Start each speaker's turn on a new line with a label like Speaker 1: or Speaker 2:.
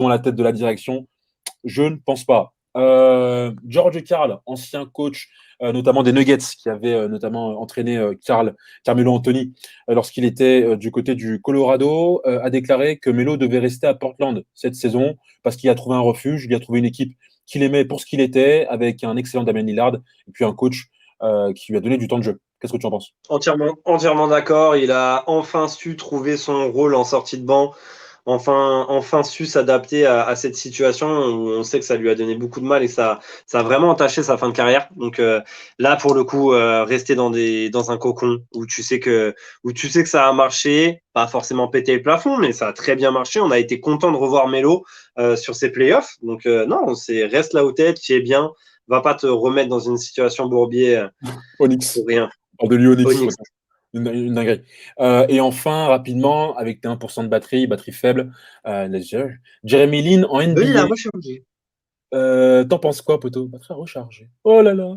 Speaker 1: dans la tête de la direction? Je ne pense pas. George Karl, ancien coach, notamment des Nuggets, qui avait notamment entraîné Carmelo Anthony lorsqu'il était du côté du Colorado, a déclaré que Melo devait rester à Portland cette saison parce qu'il a trouvé un refuge, il a trouvé une équipe qu'il aimait pour ce qu'il était, avec un excellent Damian Lillard et puis un coach qui lui a donné du temps de jeu. Qu'est-ce que tu en penses?
Speaker 2: Entièrement d'accord. Il a enfin su trouver son rôle en sortie de banc, enfin su s'adapter à cette situation où on sait que ça lui a donné beaucoup de mal et ça a vraiment entaché sa fin de carrière. Donc là, pour le coup, rester dans un cocon où tu sais que ça a marché, pas forcément péter le plafond, mais ça a très bien marché. On a été content de revoir Melo sur ses playoffs. Donc non, reste là où t'es, tu es bien, va pas te remettre dans une situation bourbier pour
Speaker 1: Onyx.
Speaker 2: rien.
Speaker 1: Hors de lui, Onyx.
Speaker 2: Onyx.
Speaker 1: Une dinguerie. Et enfin, rapidement, avec tes 1% de batterie faible, Jeremy Lin en
Speaker 2: Il a
Speaker 1: NBA.
Speaker 2: rechargé.
Speaker 1: T'en penses quoi, poto? Batterie rechargée. Oh là là.